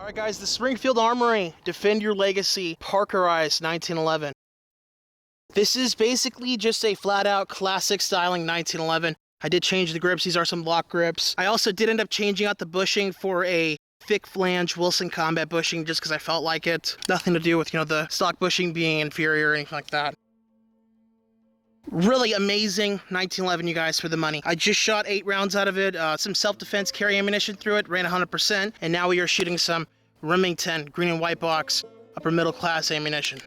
Alright guys, the Springfield Armory Defend Your Legacy Parkerized 1911. This is basically just a flat out classic styling 1911. I did change the grips, these are some LOK grips. I also did end up changing out the bushing for a thick flange Wilson Combat bushing just because I felt like it. Nothing to do with, the stock bushing being inferior or anything like that. Really amazing 1911, you guys, for the money. I just shot 8 rounds out of it, some self-defense carry ammunition through it, ran 100%, and now we are shooting some Remington green and white box upper middle class ammunition.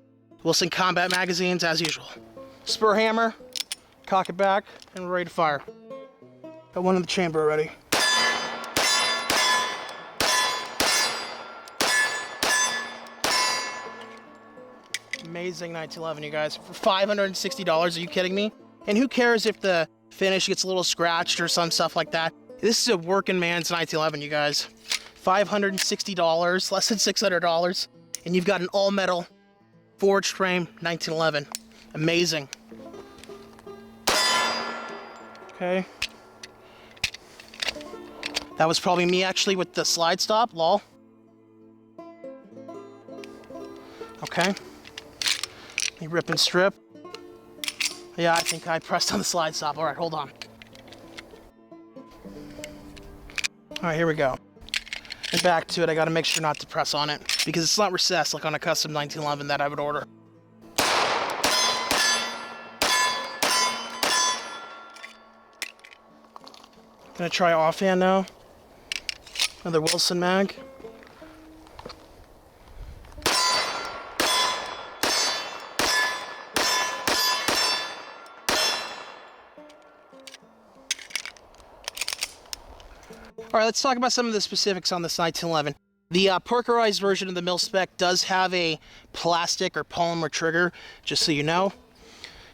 Wilson Combat magazines as usual. Spur hammer, cock it back, and we're ready to fire. Got one in the chamber already. Amazing 1911, you guys. For $560, are you kidding me? And who cares if the finish gets a little scratched or some stuff like that? This is a working man's 1911, you guys. $560, less than $600, and you've got an all-metal forged frame 1911. Amazing. Okay. That was probably me actually with the slide stop, lol. Okay. Rip and strip. Yeah, I think I pressed on the slide stop. All right, hold on. All right, here we go. And back to it, I gotta make sure not to press on it because it's not recessed like on a custom 1911 that I would order. Gonna try offhand now. Another Wilson mag. All right, let's talk about some of the specifics on this 1911. The parkerized version of the Mil-Spec does have a plastic or polymer trigger, just so you know.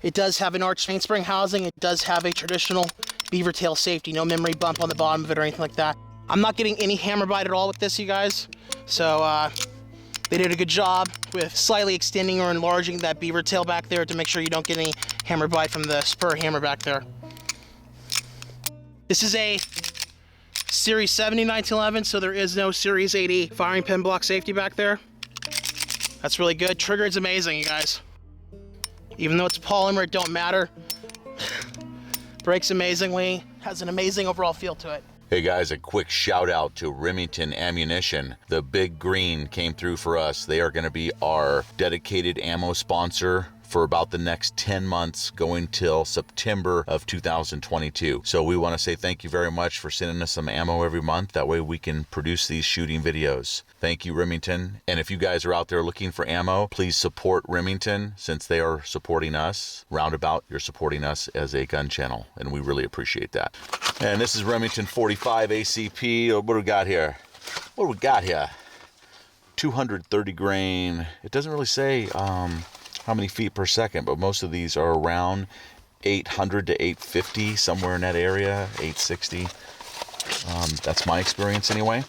It does have an arched mainspring housing. It does have a traditional beaver tail safety, no memory bump on the bottom of it or anything like that. I'm not getting any hammer bite at all with this, you guys. So they did a good job with slightly extending or enlarging that beaver tail back there to make sure you don't get any hammer bite from the spur hammer back there. This is a Series 70 1911, so there is no Series 80 firing pin block safety back there. That's really good. Trigger is amazing, you guys. Even though it's polymer, it don't matter. Brakes amazingly. Has an amazing overall feel to it. Hey guys, a quick shout out to Remington Ammunition. The Big Green came through for us. They are going to be our dedicated ammo sponsor for about the next 10 months going till September of 2022. So we want to say thank you very much for sending us some ammo every month. That way we can produce these shooting videos. Thank you, Remington. And if you guys are out there looking for ammo, please support Remington since they are supporting us. Roundabout, you're supporting us as a gun channel, and we really appreciate that. And this is Remington 45 ACP. What do we got here? 230 grain. It doesn't really say how many feet per second, but most of these are around 800 to 850, somewhere in that area, 860. That's my experience anyway.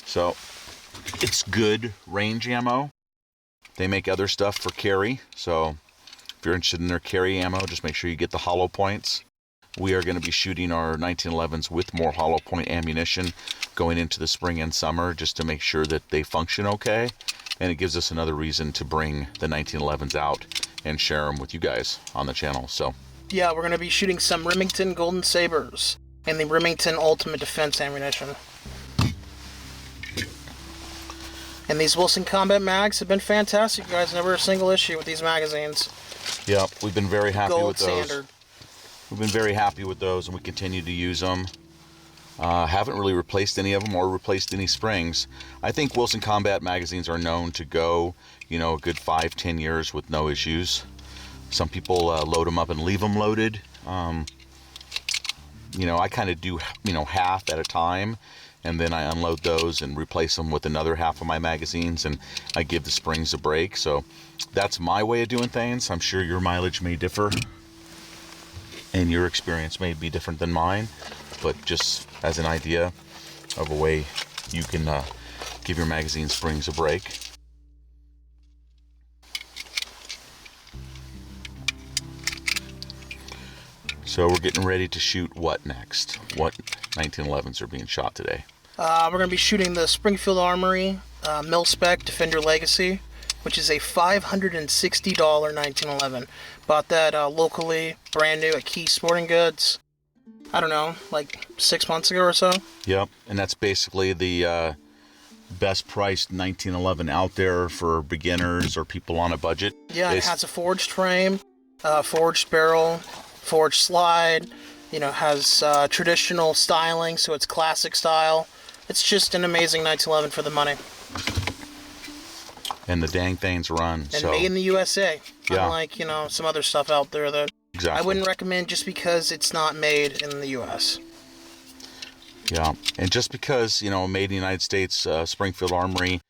So it's good range ammo. They make other stuff for carry, so if you're interested in their carry ammo, just make sure you get the hollow points. We are going to be shooting our 1911s with more hollow point ammunition going into the spring and summer just to make sure that they function okay. And it gives us another reason to bring the 1911s out and share them with you guys on the channel. So yeah, we're going to be shooting some Remington Golden Sabres and the Remington Ultimate Defense ammunition. And these Wilson Combat mags have been fantastic, you guys. Never a single issue with these magazines. Yeah, we've been very happy with those. Gold standard. We've been very happy with those, and we continue to use them. Haven't really replaced any of them or replaced any springs. I think Wilson Combat magazines are known to go, a good 5-10 years with no issues. Some people load them up and leave them loaded. I kind of do, half at a time, and then I unload those and replace them with another half of my magazines, and I give the springs a break. So that's my way of doing things. I'm sure your mileage may differ, and your experience may be different than mine. But just as an idea of a way you can give your magazine springs a break. So we're getting ready to shoot what next? What 1911s are being shot today? We're going to be shooting the Springfield Armory Mil-Spec Defender Legacy, which is a $560 1911. Bought that locally, brand new at Key Sporting Goods. I don't know, like 6 months ago or so. Yep, and that's basically the best priced 1911 out there for beginners or people on a budget. Yeah, it has a forged frame, forged barrel, forged slide. You know, has traditional styling, so it's classic style. It's just an amazing 1911 for the money. And the dang things run. And made in the USA. Yeah. Unlike, you know, some other stuff out there that Exactly. I wouldn't recommend just because it's not made in the US. Yeah, and just because, you know, made in the United States, Springfield Armory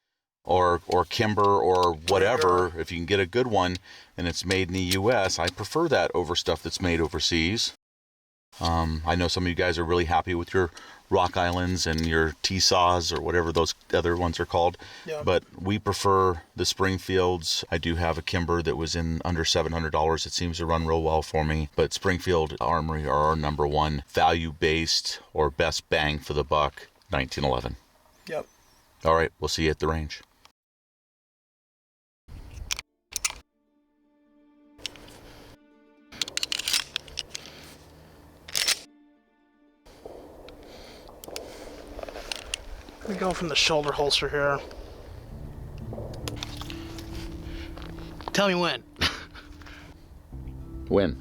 or Kimber or whatever, if you can get a good one and it's made in the US, I prefer that over stuff that's made overseas. I know some of you guys are really happy with your Rock Islands and your T-Saws or whatever those other ones are called. Yeah. But we prefer the Springfields. I do have a Kimber that was in under $700. It seems to run real well for me. But Springfield Armory are our number one value-based or best bang for the buck 1911. Yep. All right, we'll see you at the range. We go from the shoulder holster here. Tell me when. When?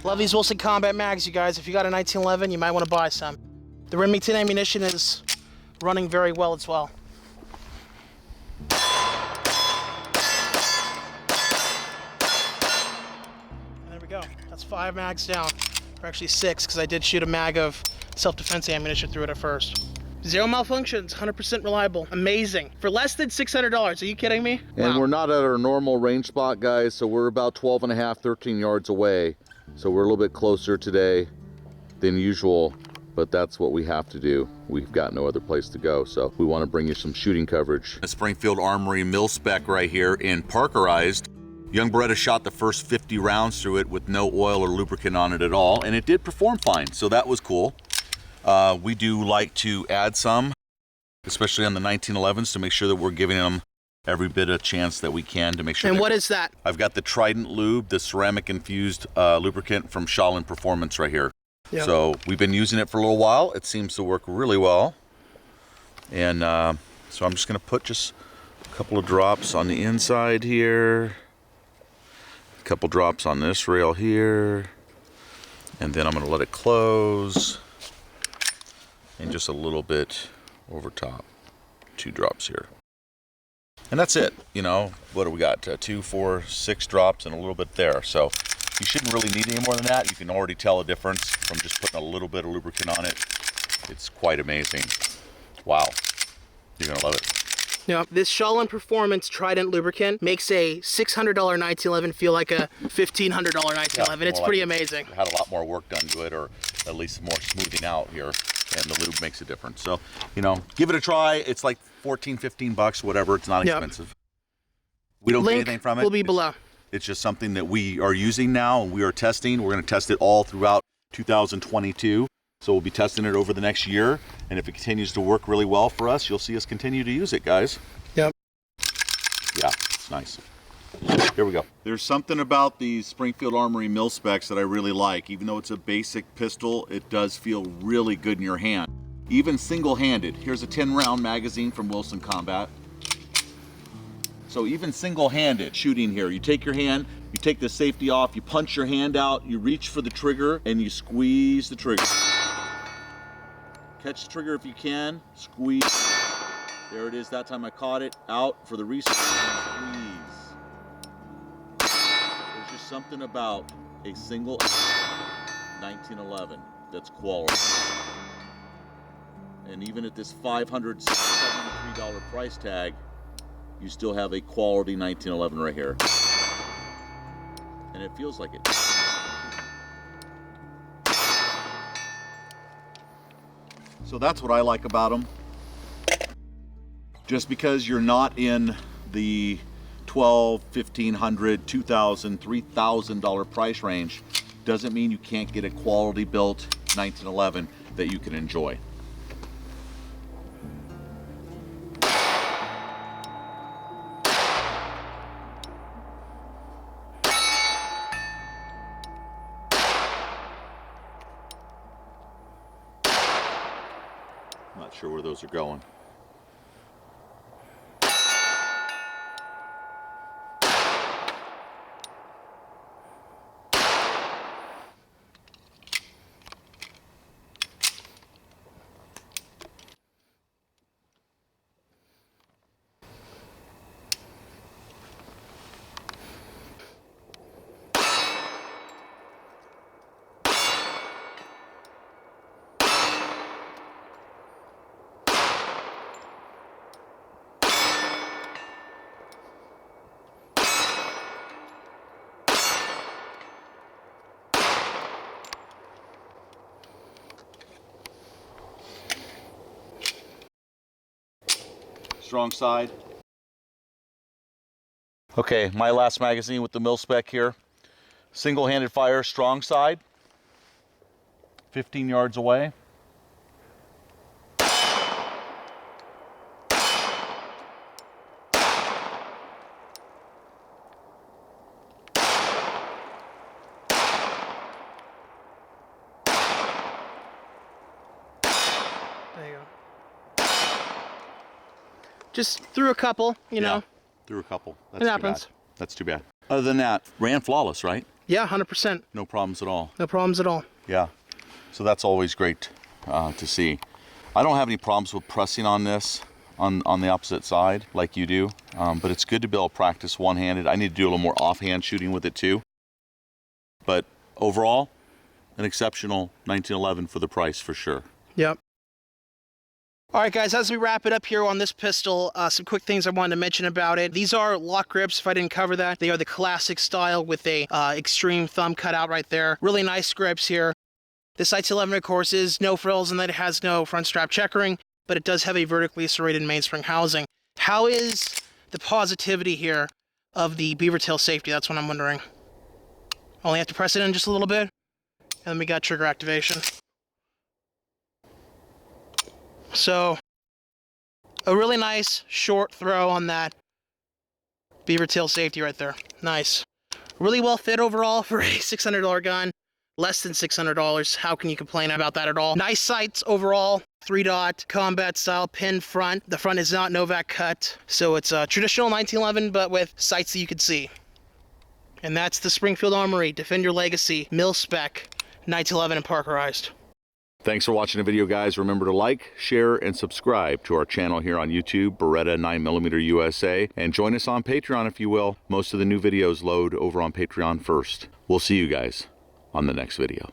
Love these Wilson Combat Mags, you guys. If you got a 1911, you might want to buy some. The Remington ammunition is running very well as well. Go. That's 5 mags down, or actually 6, because I did shoot a mag of self-defense ammunition through it at first. 0 malfunctions, 100% reliable, amazing. For less than $600, are you kidding me? And we're not at our normal range spot, guys, so we're about 12 and a half, 13 yards away. So we're a little bit closer today than usual, but that's what we have to do. We've got no other place to go, so we want to bring you some shooting coverage. The Springfield Armory Mil-Spec right here in Parkerized. Young Beretta shot the first 50 rounds through it with no oil or lubricant on it at all, and it did perform fine, so that was cool. We do like to add some, especially on the 1911s, to make sure that we're giving them every bit of chance that we can to make sure. And what is that? I've got the Trident Lube, the ceramic infused lubricant from Shaolin Performance right here. Yep. So we've been using it for a little while. It seems to work really well. And so I'm just gonna put just a couple of drops on the inside here. Couple drops on this rail here, and then I'm going to let it close, and just a little bit over top. 2 drops here, and that's it. You know, what do we got? 2, 4, 6 drops and a little bit there. So you shouldn't really need any more than that. You can already tell a difference from just putting a little bit of lubricant on it. It's quite amazing. Wow, you're gonna love it. Yeah, this Shaolin Performance Trident lubricant makes a $600 1911 feel like a $1,500 1911. Yeah, it's like pretty amazing. Had a lot more work done to it, or at least more smoothing out here, and the lube makes a difference. So, you know, give it a try. It's like 14, 15 bucks, whatever. It's not expensive. We don't get anything from it. Will be below. It's just something that we are using now, and we are testing. We're going to test it all throughout 2022. So we'll be testing it over the next year, and if it continues to work really well for us, you'll see us continue to use it, guys. Yep. Yeah, it's nice. Here we go. There's something about these Springfield Armory Mil-Specs that I really like. Even though it's a basic pistol, it does feel really good in your hand. Even single-handed. Here's a 10-round magazine from Wilson Combat. So even single-handed shooting here, you take your hand, you take the safety off, you punch your hand out, you reach for the trigger, and you squeeze the trigger. Catch the trigger if you can, squeeze. There it is, that time I caught it. Out for the reset, squeeze. There's just something about a single 1911 that's quality. And even at this $573 price tag, you still have a quality 1911 right here. And it feels like it. So that's what I like about them. Just because you're not in the $1,200, $1,500, $2,000, $3,000 price range, doesn't mean you can't get a quality built 1911 that you can enjoy. Not sure where those are going. Strong side. Okay, my last magazine with the Mil-Spec here. Single-handed fire, strong side. 15 yards away. There you go. Just threw a couple, you know. Threw a couple. That's It too happens. bad. That's too bad. Other than that, ran flawless, right? Yeah, 100%. No problems at all. No problems at all. Yeah. So that's always great to see. I don't have any problems with pressing on this on the opposite side like you do, but it's good to be able to practice one-handed. I need to do a little more offhand shooting with it too. But overall, an exceptional 1911 for the price for sure. Yep. All right, guys, as we wrap it up here on this pistol, some quick things I wanted to mention about it. These are LOK Grips, if I didn't cover that. They are the classic style with a extreme thumb cutout right there. Really nice grips here. This sights11, of course, is no frills in that it has no front strap checkering, but it does have a vertically serrated mainspring housing. How is the positivity here of the beaver tail safety? That's what I'm wondering. Only have to press it in just a little bit, and then we got trigger activation. So, a really nice short throw on that beaver tail safety right there. Nice. Really well fit overall for a $600 gun. Less than $600. How can you complain about that at all? Nice sights overall. 3-dot combat style pin front. The front is not Novak cut. So it's a traditional 1911, but with sights that you can see. And that's the Springfield Armory Defend Your Legacy Mil-Spec 1911 and Parkerized. Thanks for watching the video, guys. Remember to like, share, and subscribe to our channel here on YouTube, Beretta 9mm USA, and join us on Patreon if you will. Most of the new videos load over on Patreon first. We'll see you guys on the next video.